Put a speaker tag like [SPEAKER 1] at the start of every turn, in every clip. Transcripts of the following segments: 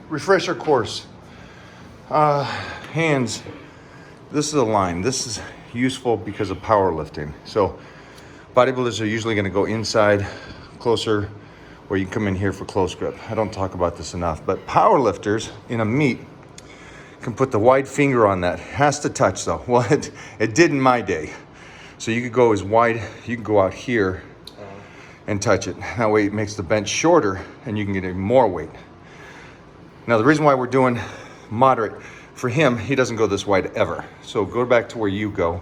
[SPEAKER 1] refresher course. Hands. This is a line. This is useful because of powerlifting. So bodybuilders are usually going to go inside, closer, or you can come in here for close grip. I don't talk about this enough, but powerlifters in a meet can put the wide finger on that. Has to touch though. Well, it did in my day. So you could go as wide, you can go out here and touch it. That way it makes the bench shorter and you can get even more weight. Now the reason why we're doing moderate, for him, he doesn't go this wide ever. So go back to where you go.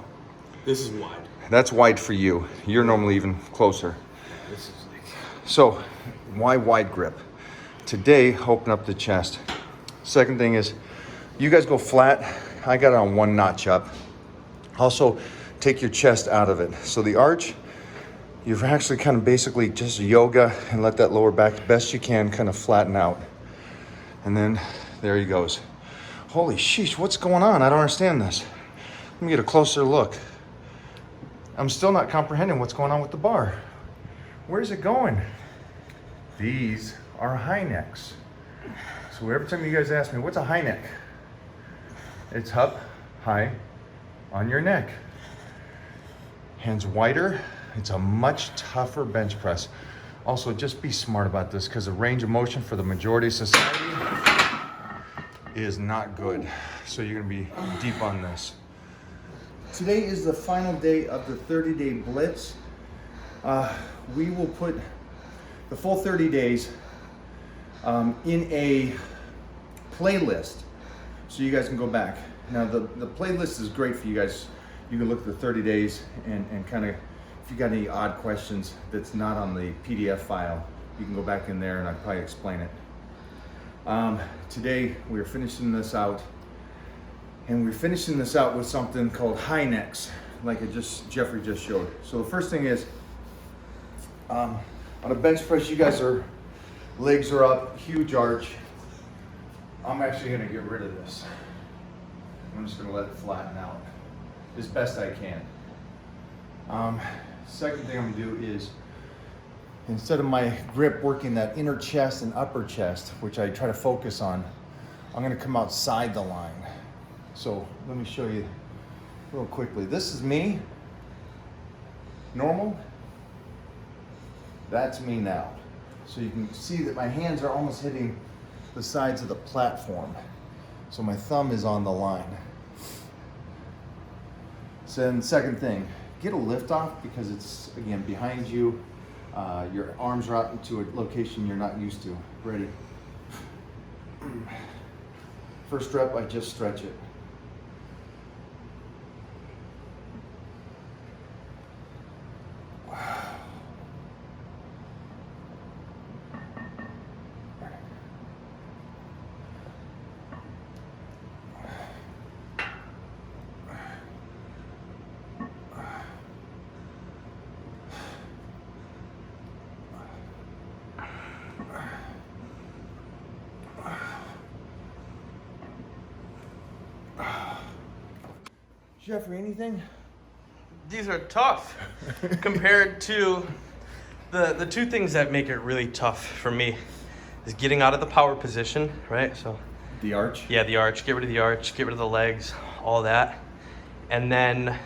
[SPEAKER 2] This is wide.
[SPEAKER 1] That's wide for you. You're normally even closer.
[SPEAKER 2] This is like...
[SPEAKER 1] So why wide grip? Today, open up the chest. Second thing is, you guys go flat. I got it on one notch up. Also, take your chest out of it. So the arch, you've actually kind of basically just yoga and let that lower back best you can kind of flatten out. And then there he goes. Holy sheesh, what's going on? I don't understand this. Let me get a closer look. I'm still not comprehending what's going on with the bar. Where's it going? These are high necks. So every time you guys ask me, what's a high neck? It's up high on your neck. Hands wider. It's a much tougher bench press. Also, just be smart about this because the range of motion for the majority of society is not good. So you're gonna be deep on this. Today is the final day of the 30-day blitz. We will put the full 30 days in a playlist so you guys can go back. Now the playlist is great for you guys. You can look at the 30 days and kind of, if you got any odd questions that's not on the PDF file, you can go back in there and I'll probably explain it. Today we're finishing this out, and we're finishing this out with something called high necks, like Jeffrey just showed. So the first thing is, on a bench press, you guys legs are up, huge arch. I'm actually gonna get rid of this. I'm just gonna let it flatten out as best I can. Second thing I'm gonna do is, instead of my grip working that inner chest and upper chest, which I try to focus on, I'm gonna come outside the line. So let me show you real quickly. This is me, normal. That's me now. So you can see that my hands are almost hitting the sides of the platform. So my thumb is on the line. So then second thing, get a lift off because it's, again, behind you. Your arms are out into a location you're not used to. Ready? First rep, I just stretch it. Jeffrey, anything?
[SPEAKER 2] These are tough compared to the two things that make it really tough for me is getting out of the power position, right? So
[SPEAKER 1] the arch?
[SPEAKER 2] Yeah, the arch. Get rid of the arch, get rid of the legs, all that. And then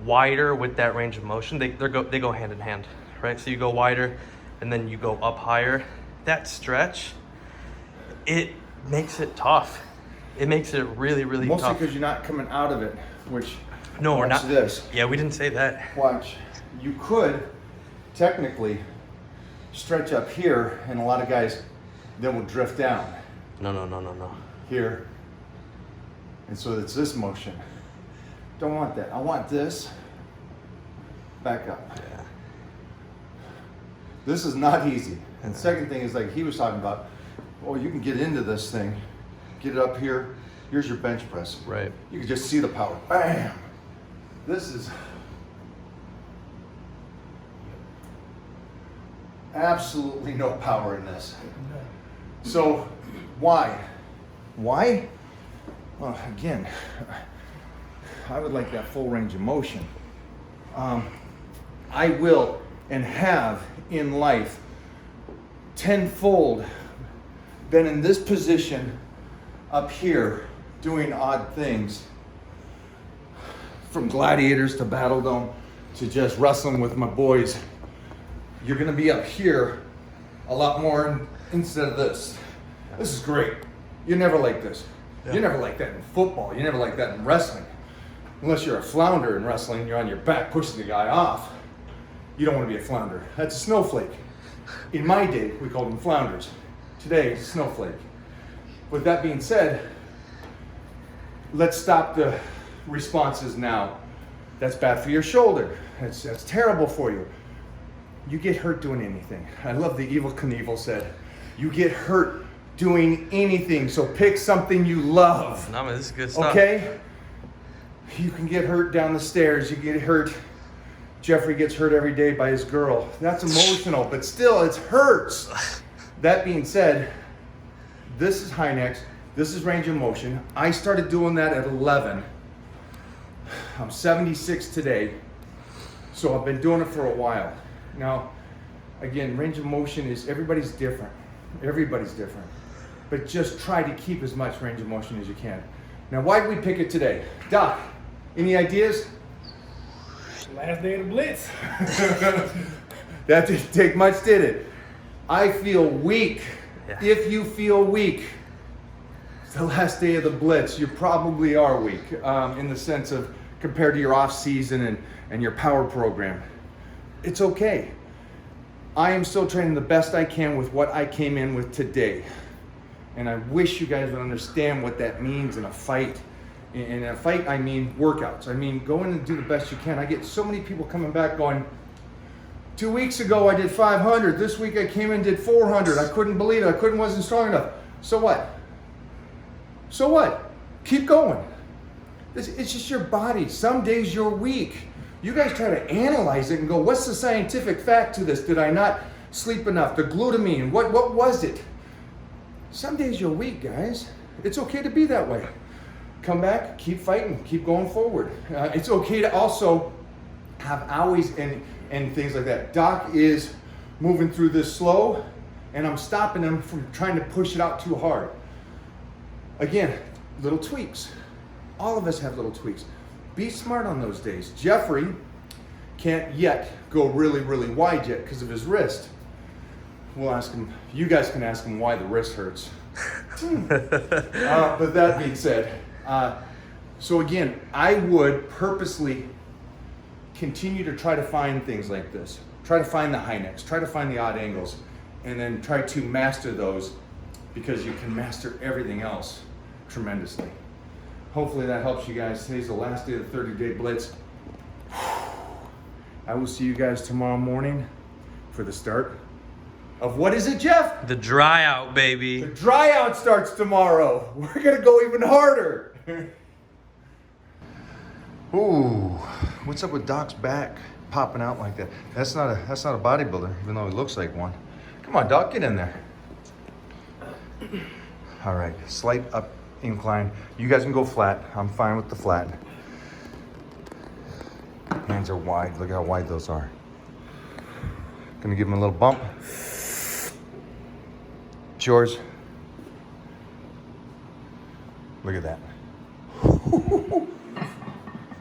[SPEAKER 2] wider with that range of motion. They go hand in hand, right? So you go wider and then you go up higher. That stretch, it makes it tough. It makes it really, really tough.
[SPEAKER 1] Mostly because you're not coming out of it, which...
[SPEAKER 2] No, we're not.
[SPEAKER 1] This.
[SPEAKER 2] Yeah, we didn't say that.
[SPEAKER 1] Watch. You could technically stretch up here, and a lot of guys, then will drift down.
[SPEAKER 2] No.
[SPEAKER 1] Here. And so it's this motion. Don't want that. I want this. Back up.
[SPEAKER 2] Yeah.
[SPEAKER 1] This is not easy. And second thing is, like he was talking about, oh, you can get into this thing, get it up here. Here's your bench press.
[SPEAKER 2] Right.
[SPEAKER 1] You can just see the power. Bam! This is absolutely no power in this. So why? Why? Well, again, I would like that full range of motion. I will and have in life tenfold been in this position up here doing odd things, from gladiators to battle dome to just wrestling with my boys, you're gonna be up here a lot more instead of this. This is great. You're never like this.
[SPEAKER 2] Yeah.
[SPEAKER 1] You're never like that in football. You're never like that in wrestling. Unless you're a flounder in wrestling, you're on your back pushing the guy off. You don't want to be a flounder. That's a snowflake. In my day, we called them flounders. Today, it's a snowflake. With that being said, let's stop the responses now. That's bad for your shoulder. That's terrible for you. You get hurt doing anything. I love the Evel Knievel said, you get hurt doing anything, so pick something you love.
[SPEAKER 2] No, man, this is good stuff.
[SPEAKER 1] Okay? You can get hurt down the stairs. You get hurt. Jeffrey gets hurt every day by his girl. That's emotional, but still, it hurts. That being said, this is high necks. This is range of motion. I started doing that at 11. I'm 76 today, so I've been doing it for a while. Now, again, range of motion is, everybody's different. Everybody's different. But just try to keep as much range of motion as you can. Now, why did we pick it today? Doc, any ideas?
[SPEAKER 3] Last day of the blitz.
[SPEAKER 1] That didn't take much, did it? I feel weak.
[SPEAKER 2] Yeah.
[SPEAKER 1] If you feel weak, it's the last day of the blitz. You probably are weak in the sense of compared to your off season and your power program. It's okay. I am still training the best I can with what I came in with today. And I wish you guys would understand what that means in a fight. In a fight, I mean workouts. I mean, go in and do the best you can. I get so many people coming back going, 2 weeks ago I did 500. This week I came in and did 400. I couldn't believe it. Wasn't strong enough. So what? So what? Keep going. It's just your body. Some days you're weak. You guys try to analyze it and go, what's the scientific fact to this? Did I not sleep enough? The glutamine, what was it? Some days you're weak, guys. It's okay to be that way. Come back, keep fighting, keep going forward. It's okay to also have owies and things like that. Doc is moving through this slow, and I'm stopping him from trying to push it out too hard. Again, little tweaks. All of us have little tweaks. Be smart on those days. Jeffrey can't yet go really, really wide yet because of his wrist. We'll ask him, you guys can ask him why the wrist hurts. But that being said, so again, I would purposely continue to try to find things like this. Try to find the high necks, try to find the odd angles, and then try to master those because you can master everything else tremendously. Hopefully that helps you guys. Today's the last day of the 30-day blitz. I will see you guys tomorrow morning for the start of what is it, Jeff?
[SPEAKER 2] The dry out, baby.
[SPEAKER 1] The dry out starts tomorrow. We're gonna go even harder. Ooh, what's up with Doc's back popping out like that? That's not a bodybuilder, even though he looks like one. Come on, Doc, get in there. All right, slight up incline. You guys can go flat. I'm fine with the flat. Hands are wide. Look how wide those are. Gonna give him a little bump. It's yours. Look at that.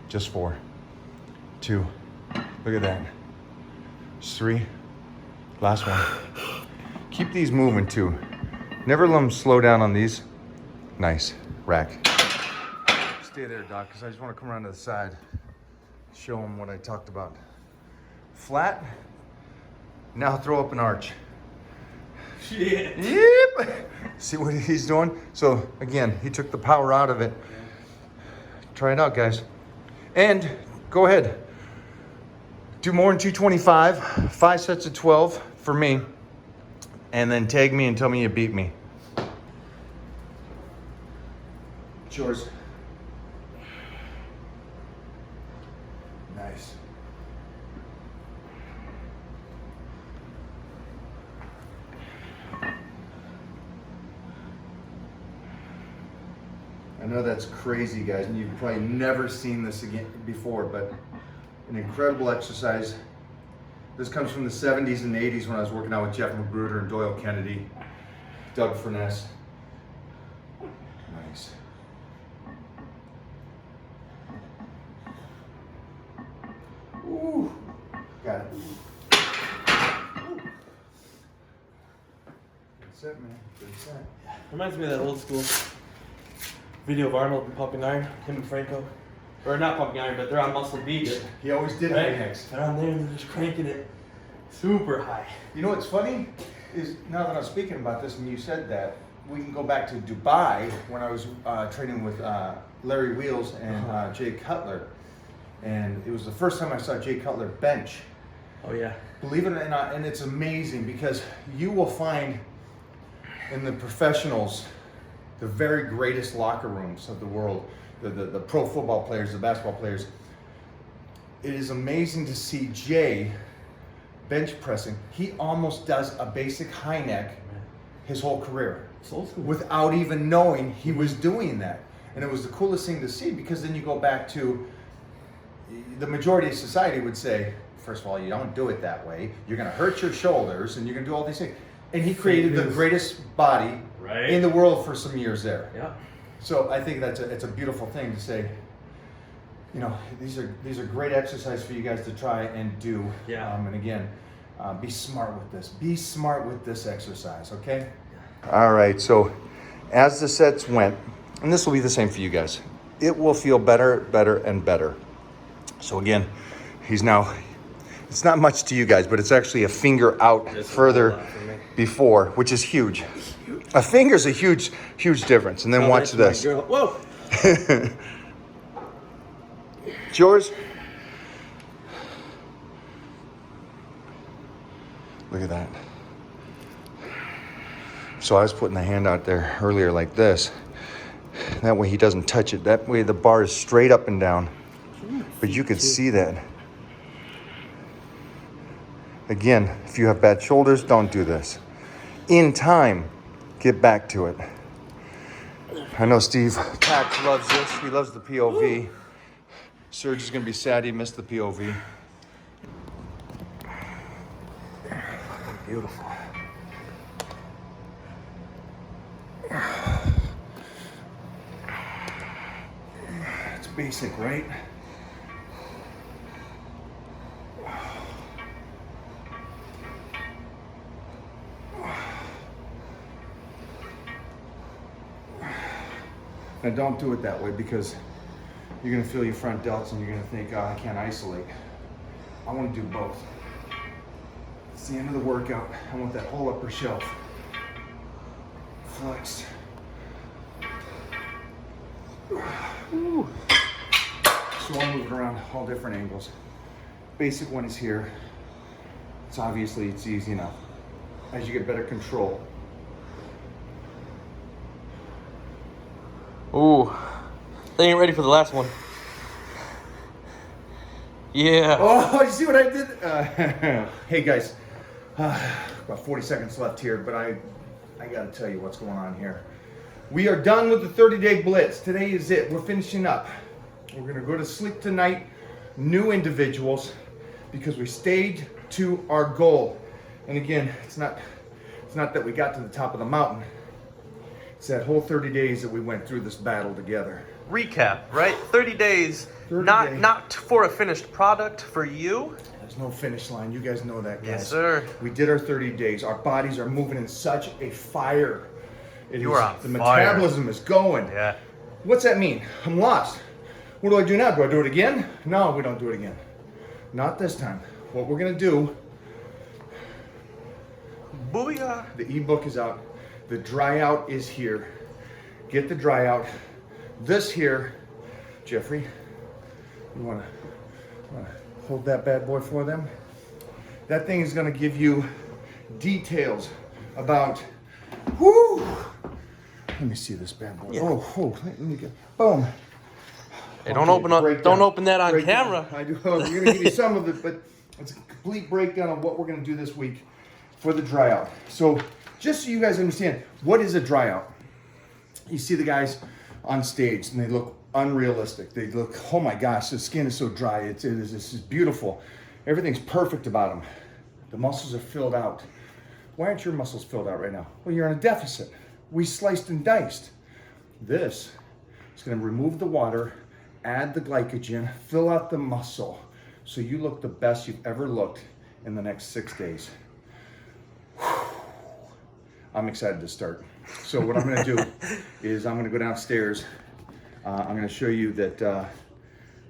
[SPEAKER 1] Just 4, 2. Look at that. Just 3. Last one. Keep these moving too. Never let them slow down on these. Nice. Rack. Stay there, Doc, because I just want to come around to the side. Show them what I talked about. Flat. Now throw up an arch.
[SPEAKER 3] Shit.
[SPEAKER 1] Yep. See what he's doing? So again, he took the power out of it. Try it out, guys. And go ahead. Do more than 225. 5 sets of 12 for me. And then tag me and tell me you beat me. It's yours. Nice. I know that's crazy, guys, and you've probably never seen this again before, but an incredible exercise. This comes from the 70s and 80s when I was working out with Jeff Magruder and Doyle Kennedy. Doug Furness. Nice. Ooh, got it. Good set, man. Good set.
[SPEAKER 2] Reminds me of that old school video of Arnold and Pumping Iron, him and Franco. Or not Pumping Iron, but they're on Muscle Beach.
[SPEAKER 1] He always did
[SPEAKER 2] Right?
[SPEAKER 1] Phoenix.
[SPEAKER 2] They're on there and they're just cranking it super high.
[SPEAKER 1] You know what's funny is now that I'm speaking about this and you said that, we can go back to Dubai when I was training with Larry Wheels and Jay Cutler. And it was the first time I saw Jay Cutler bench.
[SPEAKER 2] Oh yeah.
[SPEAKER 1] Believe it or not, and it's amazing because you will find in the professionals the very greatest locker rooms of the world, the pro football players, the basketball players. It is amazing to see Jay bench pressing. He almost does a basic high neck his whole career
[SPEAKER 2] It's old school.
[SPEAKER 1] without even knowing he was doing that. And it was the coolest thing to see because then you go back to the majority of society would say, first of all, you don't do it that way. You're going to hurt your shoulders and you're going to do all these things. And he created the greatest body
[SPEAKER 2] Right.
[SPEAKER 1] in the world for some years there.
[SPEAKER 2] Yeah.
[SPEAKER 1] So I think it's a beautiful thing to say, you know, these are great exercises for you guys to try and do.
[SPEAKER 2] Yeah.
[SPEAKER 1] And again, be smart with this. Be smart with this exercise, okay? All right, so as the sets went, and this will be the same for you guys, it will feel better, better, and better. So again, he's now, it's not much to you guys, but it's actually a finger out
[SPEAKER 2] Just a
[SPEAKER 1] further
[SPEAKER 2] whole lot for me.
[SPEAKER 1] before, which is huge. A finger's a huge, huge difference. And then
[SPEAKER 2] Oh,
[SPEAKER 1] watch
[SPEAKER 2] that's
[SPEAKER 1] this.
[SPEAKER 2] my girl. Whoa.
[SPEAKER 1] It's yours. Look at that. So I was putting the hand out there earlier like this. That way he doesn't touch it. That way the bar is straight up and down. But you could see that. Again, if you have bad shoulders, don't do this. In time, get back to it. I know Steve Pax loves this. He loves the POV. Serge is going to be sad he missed the POV. Beautiful. It's basic, right? Now don't do it that way because you're going to feel your front delts and you're going to think, oh, I can't isolate. I want to do both. It's the end of the workout. I want that whole upper shelf flexed. Ooh. So I'll move it around all different angles. Basic one is here. It's obviously, it's easy enough. As you get better control.
[SPEAKER 2] Ooh. They ain't ready for the last one. Yeah.
[SPEAKER 1] Oh, you see what I did? Hey guys, about 40 seconds left here, but I gotta tell you what's going on here. We are done with the 30-day blitz. Today is it. We're finishing up. We're gonna go to sleep tonight, new individuals, because we stayed to our goal. And again, it's not that we got to the top of the mountain. It's that whole 30 days that we went through this battle together.
[SPEAKER 2] Recap, right? 30 days.
[SPEAKER 1] 30
[SPEAKER 2] not
[SPEAKER 1] days.
[SPEAKER 2] not for a finished product for you.
[SPEAKER 1] There's no finish line. You guys know that, guys.
[SPEAKER 2] Yes, sir.
[SPEAKER 1] We did our 30 days. Our bodies are moving in such a fire.
[SPEAKER 2] You are on
[SPEAKER 1] the
[SPEAKER 2] fire.
[SPEAKER 1] metabolism is going.
[SPEAKER 2] Yeah.
[SPEAKER 1] What's that mean? I'm lost. What do I do now? Do I do it again? No, we don't do it again. Not this time. What we're gonna do,
[SPEAKER 2] Booyah.
[SPEAKER 1] the ebook is out. The dry out is here. Get the dry out. This here, Jeffrey, you wanna hold that bad boy for them? That thing is gonna give you details about, whoo! Let me see this bad boy.
[SPEAKER 2] Yeah.
[SPEAKER 1] Oh, let me get, boom.
[SPEAKER 2] Hey, don't
[SPEAKER 1] Okay,
[SPEAKER 2] open up.
[SPEAKER 1] breakdown.
[SPEAKER 2] Don't open that on
[SPEAKER 1] Breakdown.
[SPEAKER 2] camera.
[SPEAKER 1] I do. We're gonna give you some of it, but it's a complete breakdown of what we're gonna do this week for the dry out. So, just so you guys understand, what is a dry out? You see the guys on stage, and they look unrealistic. They look, oh my gosh, the skin is so dry. This is beautiful. Everything's perfect about them. The muscles are filled out. Why aren't your muscles filled out right now? Well, you're on a deficit. We sliced and diced. This is going to remove the water, add the glycogen, fill out the muscle, so you look the best you've ever looked in the next 6 days. I'm excited to start. So what I'm going to do is I'm going to go downstairs. I'm going to show you that,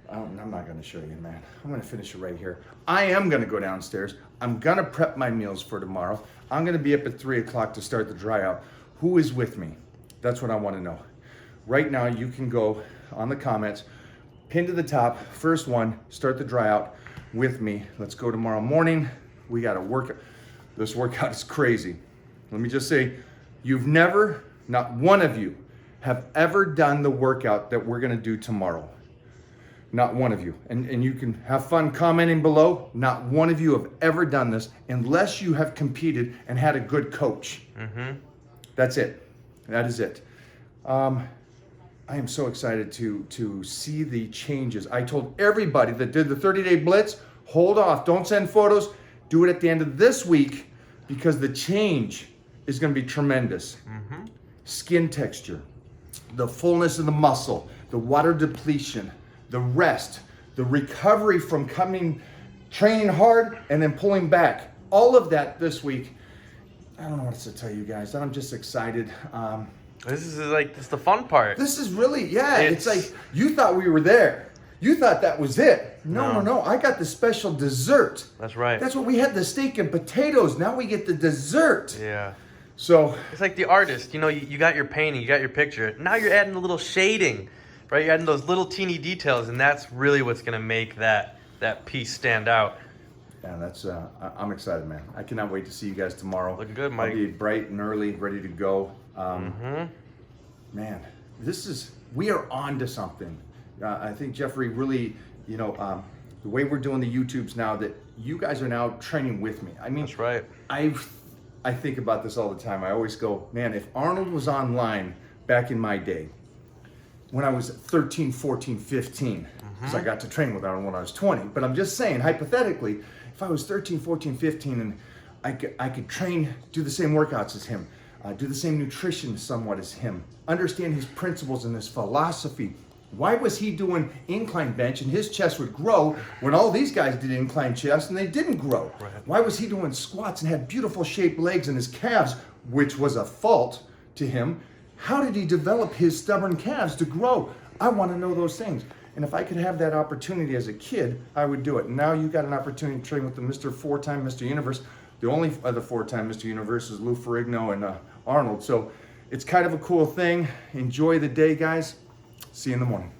[SPEAKER 1] I'm not going to show you, man. I'm going to finish it right here. I am going to go downstairs. I'm going to prep my meals for tomorrow. I'm going to be up at 3 o'clock to start the dry out. Who is with me? That's what I want to know. Right now, you can go on the comments, pin to the top, first one, start the dry out with me. Let's go tomorrow morning. We got to work. This workout is crazy. Let me just say, you've never, not one of you, have ever done the workout that we're going to do tomorrow. Not one of you. And you can have fun commenting below. Not one of you have ever done this unless you have competed and had a good coach. That's it. That is it. I am so excited to see the changes. I told everybody that did the 30-day blitz, hold off, don't send photos, do it at the end of this week, because the change is going to be tremendous. Skin texture, the fullness of the muscle, the water depletion, the rest, the recovery from training hard and then pulling back. All of that this week. I don't know what to tell you guys. I'm just excited.
[SPEAKER 2] This is like, it's the fun part.
[SPEAKER 1] This is really, it's like, you thought we were there. You thought that was it. No. I got the special dessert.
[SPEAKER 2] That's right.
[SPEAKER 1] That's what we had, the steak and potatoes. Now we get the dessert.
[SPEAKER 2] Yeah.
[SPEAKER 1] So.
[SPEAKER 2] It's like the artist, you know, you got your painting, you got your picture. Now you're adding a little shading, right? You're adding those little teeny details, and that's really what's going to make that piece stand out.
[SPEAKER 1] Yeah, that's, I'm excited, man. I cannot wait to see you guys tomorrow.
[SPEAKER 2] Looking good, Mike.
[SPEAKER 1] I'll be bright and early, ready to go. Man, we are on to something. I think Jeffrey really, the way we're doing the YouTubes now, that you guys are now training with me. I mean,
[SPEAKER 2] that's right.
[SPEAKER 1] I think about this all the time. I always go, man, if Arnold was online back in my day, when I was 13, 14, 15, because I got to train with Arnold when I was 20, but I'm just saying, hypothetically, if I was 13, 14, 15, and I could train, do the same workouts as him, do the same nutrition somewhat as him, understand his principles and his philosophy. Why was he doing incline bench and his chest would grow when all these guys did incline chest and they didn't grow?
[SPEAKER 2] Right.
[SPEAKER 1] Why was he doing squats and had beautiful shaped legs and his calves, which was a fault to him? How did he develop his stubborn calves to grow? I want to know those things. And if I could have that opportunity as a kid, I would do it. Now you got an opportunity to train with the Mr. Four-time Mr. Universe. The only other four-time Mr. Universe is Lou Ferrigno and Arnold. So it's kind of a cool thing. Enjoy the day, guys. See you in the morning.